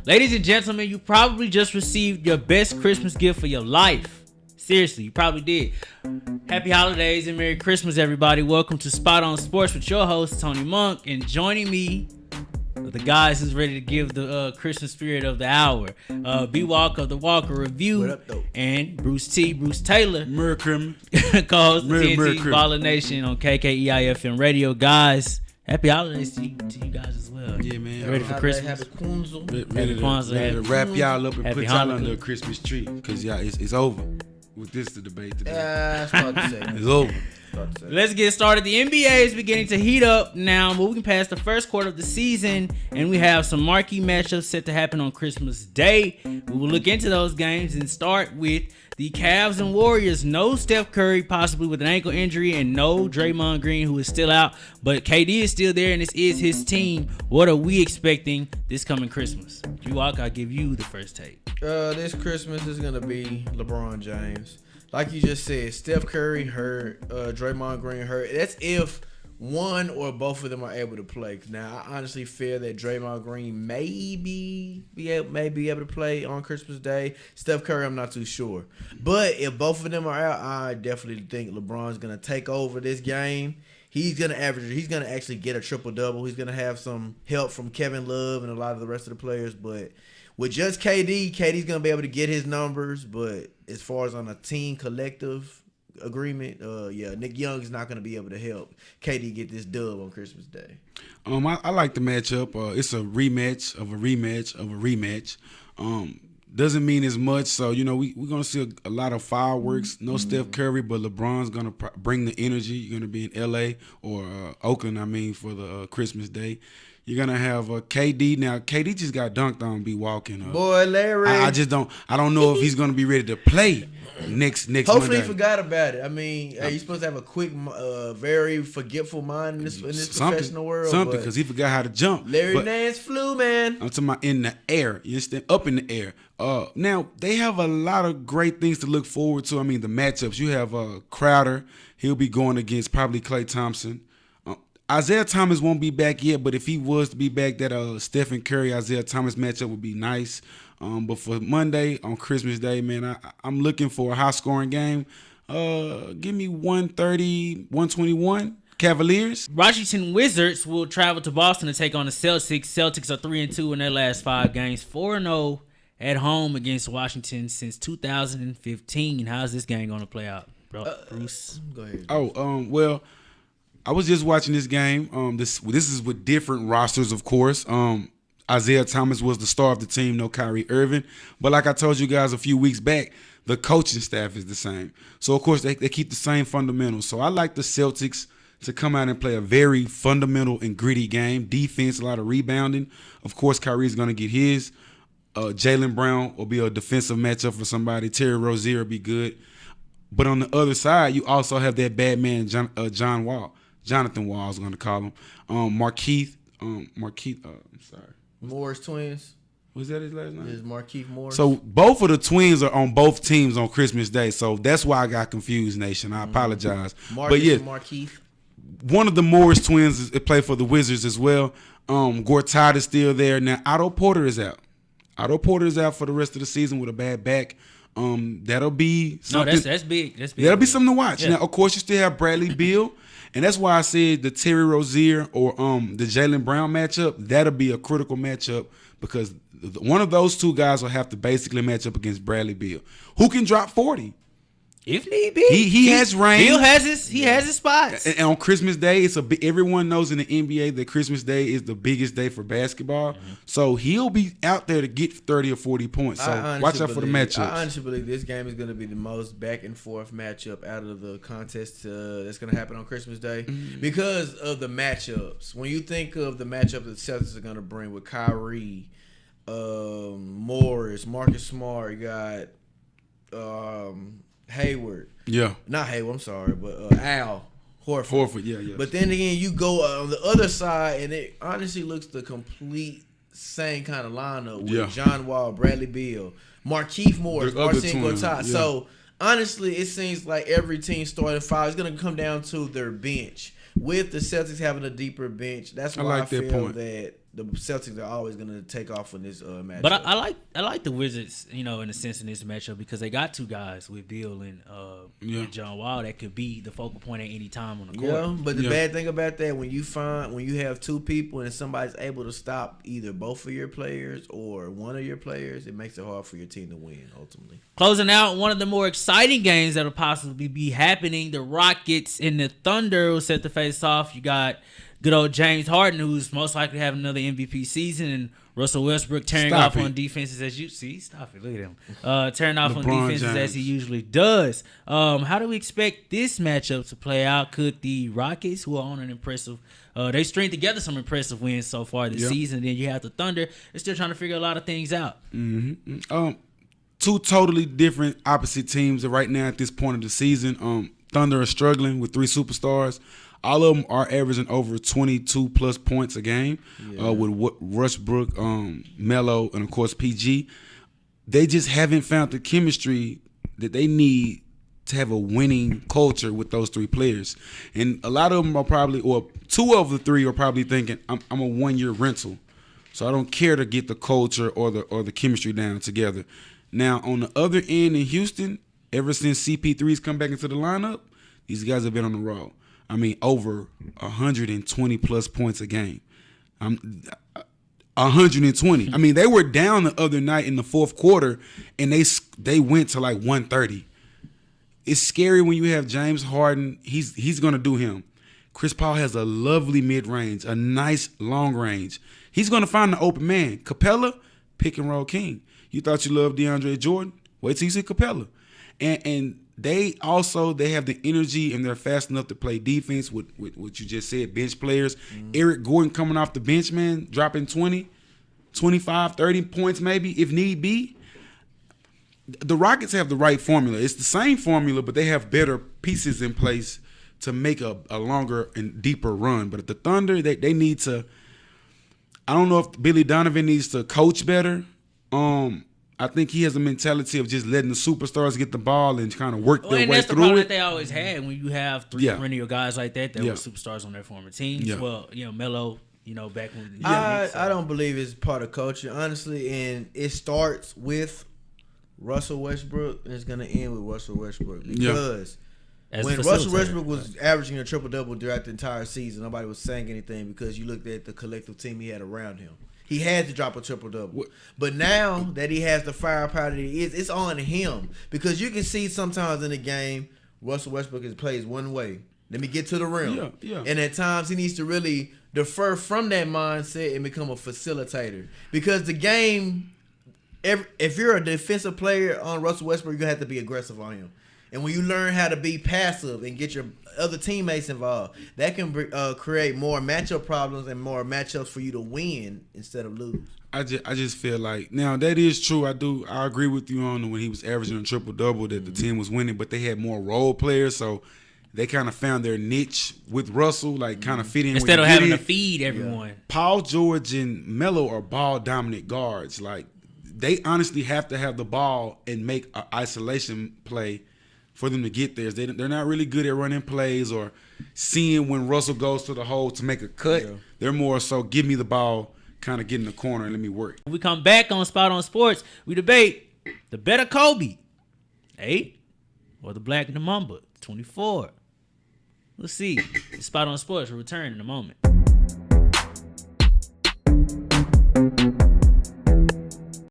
Ladies and gentlemen, you probably just received your best Christmas gift for your life. Seriously, you probably did. Happy holidays and Merry Christmas, everybody. Welcome to Spot On Sports with your host, Tony Monk. And joining me, the guys who's ready to give the Christmas spirit of the hour. B-Walk of the Walker Review. What up, though? And Bruce Taylor. Merry Christmas. Co-host of Merry TNT Christmas. Baller Nation on KKEIFM Radio. Guys, happy holidays to you guys as well. Yeah, man. Ready for Christmas? Happy Kwanzaa. Ready to wrap y'all up and Happy put y'all Hanukkah. under a Christmas tree. Because y'all, it's over with this debate today. That's what I'm saying. It's over. Let's get started. The NBA is beginning to heat up now, moving past the first quarter of the season, and we have some marquee matchups set to happen on Christmas Day. We will look into those games and start with the Cavs and Warriors. No Steph Curry, possibly with an ankle injury, and no Draymond Green, who is still out, but KD is still there, and this is his team. What are we expecting this coming Christmas? Walk, I'll give you the first take. This Christmas is going to be LeBron James. Like you just said, Steph Curry hurt, Draymond Green hurt. That's if one or both of them are able to play. Now, I honestly fear that Draymond Green may be able to play on Christmas Day. Steph Curry, I'm not too sure. But if both of them are out, I definitely think LeBron's going to take over this game. He's going to actually get a triple-double. He's going to have some help from Kevin Love and a lot of the rest of the players. But with just KD's going to be able to get his numbers. But as far as on a team collective agreement, Nick Young is not going to be able to help KD get this dub on Christmas Day. I like the matchup. It's a rematch of a rematch of a rematch. Doesn't mean as much. So, we're going to see a lot of fireworks. No Steph Curry, but LeBron's going to bring the energy. You're going to be in L.A. or Oakland, for the Christmas Day. You're going to have KD. Now, KD just got dunked on be walking. Boy, Larry. I don't know if he's going to be ready to play next Hopefully Monday. he forgot about it. You're supposed to have a quick, very forgetful mind in this professional world. Something, because he forgot how to jump. Larry Nance flew, man. I'm talking about in the air. You understand? Up in the air. Now, they have a lot of great things to look forward to. The matchups. You have Crowder. He'll be going against probably Klay Thompson. Isaiah Thomas won't be back yet, but if he was to be back, that Stephen Curry, Isaiah Thomas matchup would be nice. But for Monday, on Christmas Day, man, I'm looking for a high-scoring game. Give me 130, 121. Cavaliers. Washington Wizards will travel to Boston to take on the Celtics. Celtics are 3-2 in their last 5 games, 4-0 at home against Washington since 2015. How's this game going to play out, bro? Bruce? Go ahead. Well, I was just watching this game. This is with different rosters, of course. Isaiah Thomas was the star of the team, no Kyrie Irving. But like I told you guys a few weeks back, the coaching staff is the same. So, of course, they keep the same fundamentals. So I like the Celtics to come out and play a very fundamental and gritty game. Defense, a lot of rebounding. Of course, Kyrie's going to get his. Jaylen Brown will be a defensive matchup for somebody. Terry Rozier will be good. But on the other side, you also have that bad man, Jonathan Wall, I was going to call him. Markeith, I'm sorry. Morris twins. Was that his last name? Is Markeith Morris. So both of the twins are on both teams on Christmas Day. So that's why I got confused, Nation. I apologize. Marcus but yeah, and Markeith. one of the Morris twins play for the Wizards as well. Gortat is still there. Now, Otto Porter is out. Otto Porter is out for the rest of the season with a bad back. That'll be something. No, that's big. That's big. That'll be something to watch. Yeah. Now, of course, you still have Bradley Beal. And that's why I said the Terry Rozier or the Jaylen Brown matchup, that'll be a critical matchup because one of those two guys will have to basically match up against Bradley Beal, who can drop 40. If need be. He has range. Bill has his spots. And on Christmas Day, everyone knows in the NBA that Christmas Day is the biggest day for basketball. Mm-hmm. So he'll be out there to get 30 or 40 points. So watch out for the matchups. I honestly believe this game is going to be the most back and forth matchup out of the contest that's going to happen on Christmas Day because of the matchups. When you think of the matchup that the Celtics are going to bring with Kyrie, Morris, Marcus Smart, you got Hayward. Yeah. Not Hayward, I'm sorry, but Al Horford. Yeah. But then again, you go on the other side, and it honestly looks the complete same kind of lineup with John Wall, Bradley Beal, Markeith Morris, Marcin Gortat. Yeah. So, honestly, it seems like every team starting 5 is going to come down to their bench. With the Celtics having a deeper bench, that's why I feel that the Celtics are always going to take off in this matchup. But I like the Wizards, in a sense in this matchup because they got two guys with Bill and John Wall that could be the focal point at any time on the court. Yeah, but the bad thing about that when you have two people and somebody's able to stop either both of your players or one of your players, it makes it hard for your team to win ultimately. Closing out one of the more exciting games that'll possibly be happening, the Rockets and the Thunder will set the face off. You got good old James Harden, who's most likely having another MVP season, and Russell Westbrook tearing off on defenses as you see. Stop it, look at him. Tearing off on defenses as he usually does. How do we expect this matchup to play out? Could the Rockets, who are on an impressive, they stringed together some impressive wins so far this season. Then you have the Thunder. They're still trying to figure a lot of things out. Mm-hmm. Two totally different opposite teams right now at this point of the season. Thunder are struggling with 3 superstars. All of them are averaging over 22 plus points a game with Westbrook, Melo, and of course PG. They just haven't found the chemistry that they need to have a winning culture with those 3 players. And a lot of them are probably, or 2 of the 3 are probably thinking, I'm a 1-year rental, so I don't care to get the culture or the chemistry down together. Now on the other end in Houston, ever since CP3's come back into the lineup, these guys have been on the road. I mean, over 120 plus points a game. 120. I mean, they were down the other night in the fourth quarter, and they went to like 130. It's scary when you have James Harden. He's going to do him. Chris Paul has a lovely mid-range, a nice long range. He's going to find the open man. Capella, pick and roll king. You thought you loved DeAndre Jordan? Wait till you see Capella. And they have the energy and they're fast enough to play defense with what you just said, bench players. Eric Gordon coming off the bench, man, dropping 20, 25, 30 points maybe if need be. The Rockets have the right formula. It's the same formula, but they have better pieces in place to make a longer and deeper run. But at the Thunder, they need to – I don't know if Billy Donovan needs to coach better. I think he has a mentality of just letting the superstars get the ball and kind of work their way through it. And that's the problem that they always had when you have 3 perennial guys like that were superstars on their former teams. Yeah. Well, Melo, back when I don't believe it's part of culture, honestly, and it starts with Russell Westbrook and it's going to end with Russell Westbrook because when Russell Westbrook was averaging a triple-double throughout the entire season, nobody was saying anything because you looked at the collective team he had around him. He had to drop a triple-double. But now that he has the firepower that he is, it's on him. Because you can see sometimes in the game, Russell Westbrook plays one way. Let me get to the rim. Yeah. And at times he needs to really defer from that mindset and become a facilitator. Because the game, if you're a defensive player on Russell Westbrook, you're going to have to be aggressive on him. And when you learn how to be passive and get your other teammates involved, that can create more matchup problems and more matchups for you to win instead of lose. I just feel like, now that is true. I agree with you on when he was averaging a triple-double that the team was winning, but they had more role players, so they kind of found their niche with Russell, like kind of fit in. Instead of having to feed everyone. Yeah. Paul George and Melo are ball-dominant guards. Like, they honestly have to have the ball and make an isolation play for them to get there. They're not really good at running plays or seeing when Russell goes to the hole to make a cut. Yeah. They're more so give me the ball, kind of get in the corner and let me work. When we come back on Spot on Sports, we debate the better Kobe, 8, or the Black and the Mamba, 24. Let's see. Spot on Sports will return in a moment.